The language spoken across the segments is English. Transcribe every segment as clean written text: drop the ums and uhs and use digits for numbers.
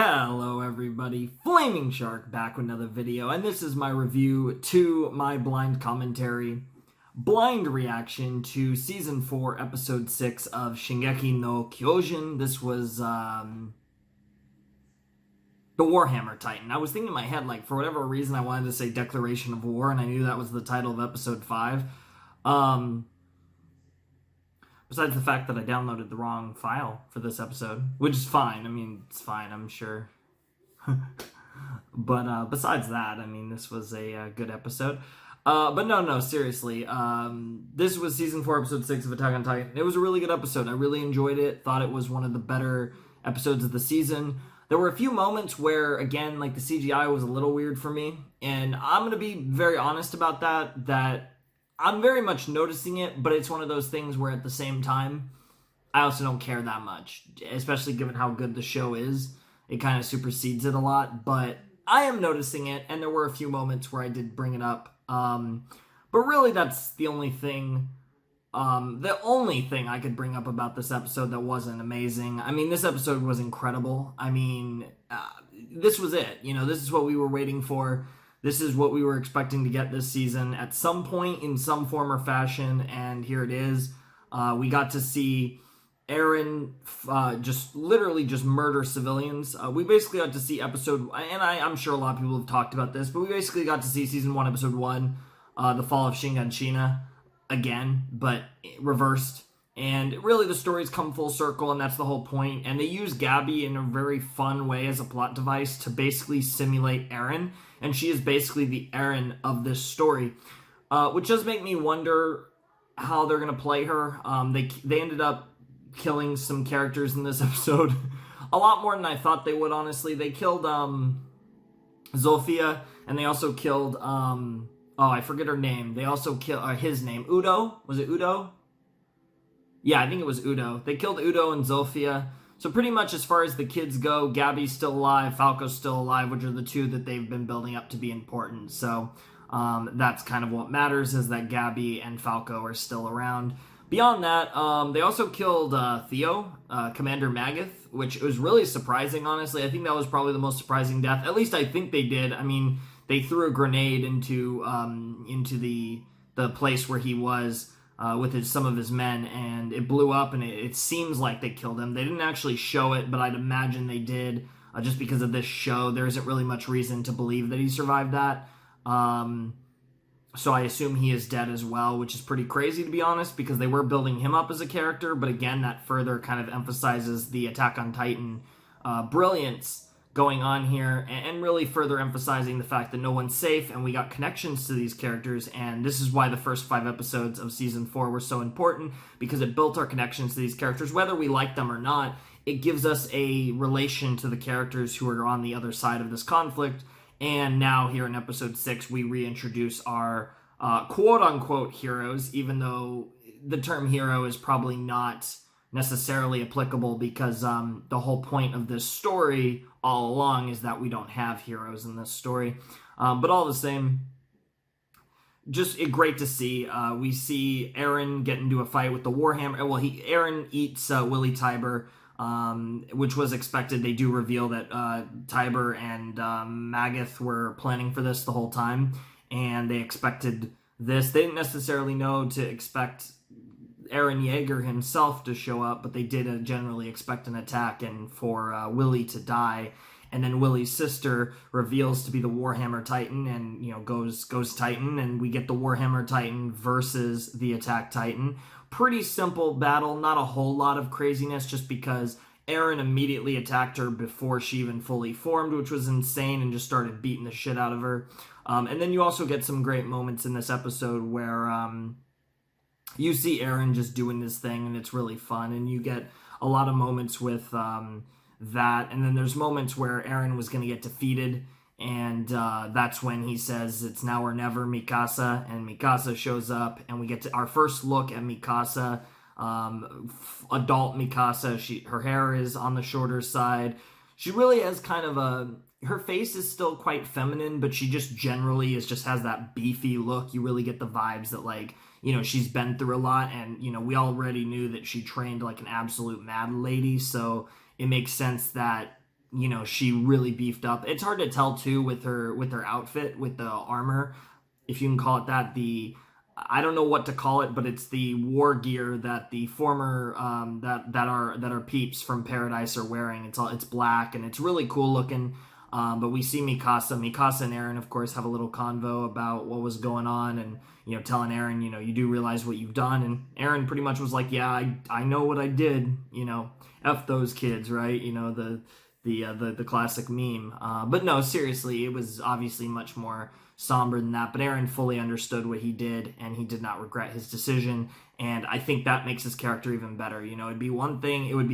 Hello everybody, Flaming Shark back with another video, and this is my review to my blind commentary, blind reaction to Season 4, Episode 6 of Shingeki no Kyojin. This was, the Warhammer Titan. I was thinking in my head, for whatever reason, I wanted to say Declaration of War, and I knew that was the title of Episode 5. Besides the fact that I downloaded the wrong file for this episode, which is fine. I mean, it's fine, I'm sure. But besides that, I mean, this was a good episode. But no, seriously. This was Season 4, Episode 6 of Attack on Titan. It was a really good episode. I really enjoyed it. Thought it was one of the better episodes of the season. There were a few moments where, again, the CGI was a little weird for me. And I'm going to be very honest about that I'm very much noticing it, but it's one of those things where at the same time, I also don't care that much, especially given how good the show is. It kind of supersedes it a lot, but I am noticing it, and there were a few moments where I did bring it up. But really, that's the only thing I could bring up about this episode that wasn't amazing. I mean, this episode was incredible. I mean, this was it. This is what we were waiting for. This is what we were expecting to get this season at some point in some form or fashion, and here it is. We got to see Eren just murder civilians. We basically got to see episode, and I'm sure a lot of people have talked about this, but we basically got to see Season 1, Episode 1, the fall of Shingeki again, but reversed. And really, the stories come full circle, and that's the whole point. And they use Gabby in a very fun way as a plot device to basically simulate Eren. And she is basically the Eren of this story, which does make me wonder how they're going to play her. They ended up killing some characters in this episode. A lot more than I thought they would, honestly. They killed Zofia, and they also killed... I forget her name. They also killed his name. Udo? Was it Udo? Yeah, I think it was Udo. They killed Udo and Zofia. So pretty much as far as the kids go, Gabby's still alive, Falco's still alive, which are the two that they've been building up to be important. So that's kind of what matters, is that Gabby and Falco are still around. Beyond that, they also killed Theo, Commander Magath, which was really surprising, honestly. I think that was probably the most surprising death. At least I think they did. I mean, they threw a grenade into the place where he was, with some of his men, and it blew up, and it seems like they killed him. They didn't actually show it, but I'd imagine they did, just because of this show. There isn't really much reason to believe that he survived that. So I assume he is dead as well, which is pretty crazy, to be honest, because they were building him up as a character, but again, that further kind of emphasizes the Attack on Titan brilliance going on here, and really further emphasizing the fact that no one's safe, and we got connections to these characters, and this is why the first 5 episodes of Season 4 were so important, because it built our connections to these characters. Whether we like them or not, it gives us a relation to the characters who are on the other side of this conflict, and now here in Episode 6, we reintroduce our quote-unquote heroes, even though the term hero is probably not necessarily applicable, because the whole point of this story all along is that we don't have heroes in this story. But all the same, just great to see. We see Eren get into a fight with the Warhammer. Well, Eren eats Willy Tybur, which was expected. They do reveal that Tybur and Magath were planning for this the whole time, and they expected this. They didn't necessarily know to expect Eren Yeager himself to show up, but they did generally expect an attack and for Willy to die. And then Willy's sister reveals to be the Warhammer Titan, and goes Titan, and we get the Warhammer Titan versus the Attack Titan. Pretty simple battle, not a whole lot of craziness, just because Eren immediately attacked her before she even fully formed, which was insane, and just started beating the shit out of her. And then you also get some great moments in this episode where you see Eren just doing this thing, and it's really fun, and you get a lot of moments with that, and then there's moments where Eren was going to get defeated, and that's when he says, "It's now or never, Mikasa," and Mikasa shows up, and we get to our first look at Mikasa, adult Mikasa. Her hair is on the shorter side. She really has kind of her face is still quite feminine, but she just generally has that beefy look. You really get the vibes that, she's been through a lot, and, we already knew that she trained like an absolute mad lady, so it makes sense that she really beefed up. It's hard to tell too with her outfit, with the armor, if you can call it that. I don't know what to call it, but it's the war gear that the former that are peeps from Paradise are wearing. It's black and it's really cool looking. But we see Mikasa and Eren, of course, have a little convo about what was going on, and telling Eren, you do realize what you've done, and Eren pretty much was like, yeah, I know what I did, f those kids, right? The classic meme. But no, seriously, it was obviously much more somber than that. But Eren fully understood what he did, and he did not regret his decision. And I think that makes his character even better. It would be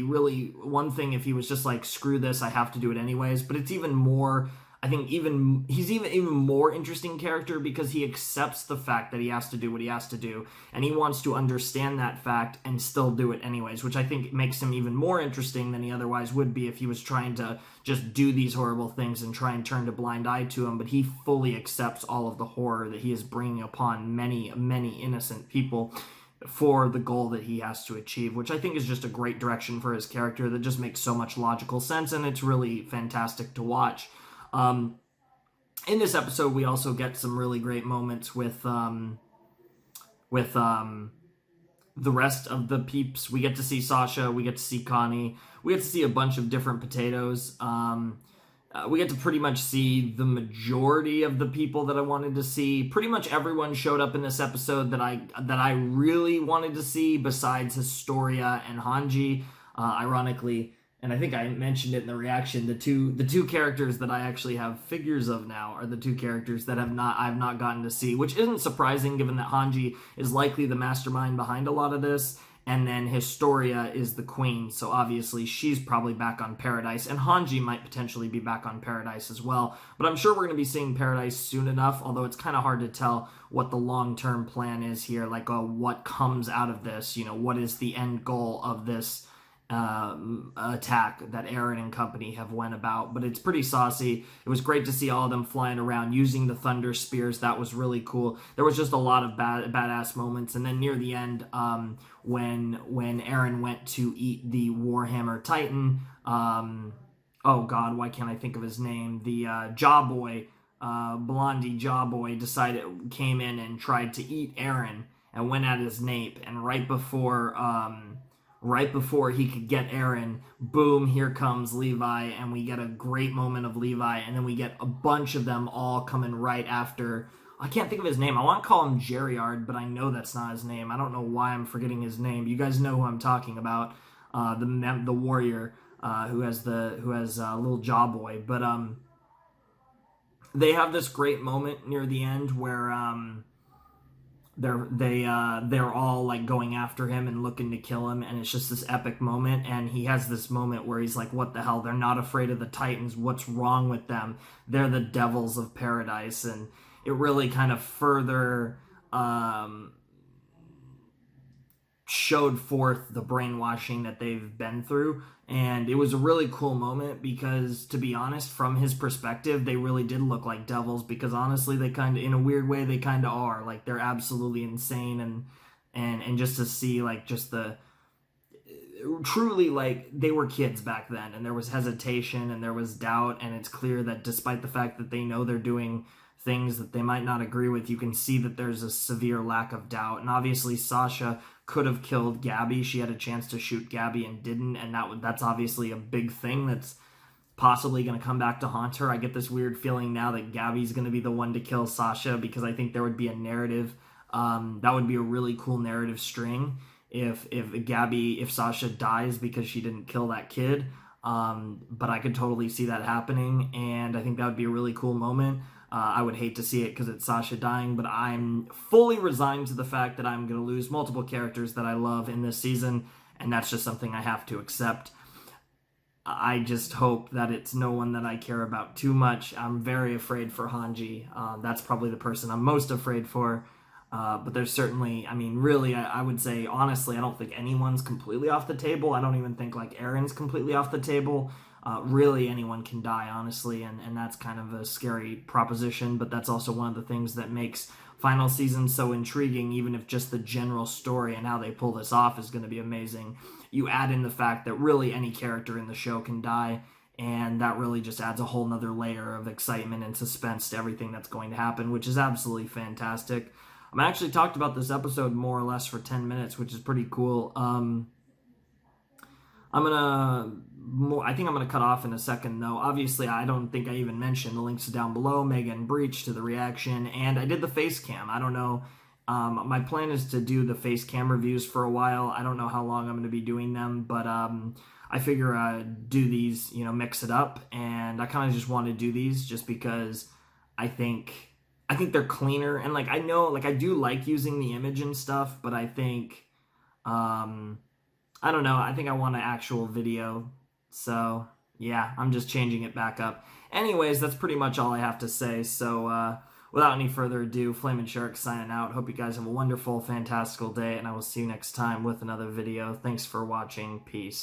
really one thing if he was just like, screw this, I have to do it anyways. But it's even more, I think he's even more interesting character because he accepts the fact that he has to do what he has to do, and he wants to understand that fact and still do it anyways, which I think makes him even more interesting than he otherwise would be if he was trying to just do these horrible things and try and turn a blind eye to them. But he fully accepts all of the horror that he is bringing upon many, many innocent people for the goal that he has to achieve, which I think is just a great direction for his character that just makes so much logical sense, and it's really fantastic to watch. In this episode, we also get some really great moments with the rest of the peeps. We get to see Sasha, we get to see Connie, we get to see a bunch of different potatoes. We get to pretty much see the majority of the people that I wanted to see. Pretty much everyone showed up in this episode that I really wanted to see, besides Historia and Hanji. Ironically, and I think I mentioned it in the reaction, the two characters that I actually have figures of now are the two characters that I've not gotten to see, which isn't surprising given that Hanji is likely the mastermind behind a lot of this, and then Historia is the queen, so obviously she's probably back on Paradise, and Hanji might potentially be back on Paradise as well, but I'm sure we're going to be seeing Paradise soon enough, although it's kind of hard to tell what the long-term plan is here, like what comes out of this, what is the end goal of this attack that Eren and company have went about. But it's pretty saucy. It was great to see all of them flying around using the thunder spears. That was really cool. There was just a lot of badass moments, and then near the end, when Eren went to eat the Warhammer Titan, oh god, why can't I think of his name? The Jaw Boy, Blondie Jaw Boy came in and tried to eat Eren and went at his nape, and right before he could get Eren, boom, here comes Levi, and we get a great moment of Levi, and then we get a bunch of them all coming right after. I can't think of his name. I want to call him Jerryard, but I know that's not his name. I don't know why I'm forgetting his name. You guys know who I'm talking about, the warrior who has little Jaw Boy. But they have this great moment near the end where they're all like going after him and looking to kill him, and it's just this epic moment, and he has this moment where he's like, what the hell, they're not afraid of the Titans, what's wrong with them, they're the devils of Paradise. And it really kind of further showed forth the brainwashing that they've been through. And it was a really cool moment because, to be honest, from his perspective, they really did look like devils, because honestly, they kind of, in a weird way, they kind of are. Like, they're absolutely insane, and just to see, like, just the, truly, like, they were kids back then, and there was hesitation, and there was doubt, and it's clear that despite the fact that they know they're doing things that they might not agree with, you can see that there's a severe lack of doubt. And obviously, Sasha could have killed Gabby. She had a chance to shoot Gabby and didn't, and that's obviously a big thing that's possibly going to come back to haunt her. I get this weird feeling now that Gabby's going to be the one to kill Sasha, because I think there would be a narrative, that would be a really cool narrative string if Sasha dies because she didn't kill that kid. But I could totally see that happening, and I think that would be a really cool moment. I would hate to see it because it's Sasha dying, but I'm fully resigned to the fact that I'm going to lose multiple characters that I love in this season, and that's just something I have to accept. I just hope that it's no one that I care about too much. I'm very afraid for Hanji. That's probably the person I'm most afraid for. But there's certainly, I mean, really, I would say, honestly, I don't think anyone's completely off the table. I don't even think, like, Eren's completely off the table. Really, anyone can die, honestly, and that's kind of a scary proposition, but that's also one of the things that makes final season so intriguing, even if just the general story and how they pull this off is going to be amazing. You add in the fact that really any character in the show can die, and that really just adds a whole nother layer of excitement and suspense to everything that's going to happen, which is absolutely fantastic. I actually talked about this episode more or less for 10 minutes, which is pretty cool. I think I'm gonna cut off in a second though. Obviously, I don't think I even mentioned the links down below. Megan Breach to the reaction, and I did the face cam. I don't know. My plan is to do the face cam reviews for a while. I don't know how long I'm going to be doing them, but I figure do these, mix it up, and I kind of just want to do these just because I think they're cleaner, and I know I do like using the image and stuff, but I think I don't know. I think I want an actual video. So, yeah, I'm just changing it back up. Anyways, that's pretty much all I have to say. So, without any further ado, Flamin' Shark signing out. Hope you guys have a wonderful, fantastical day, and I will see you next time with another video. Thanks for watching. Peace.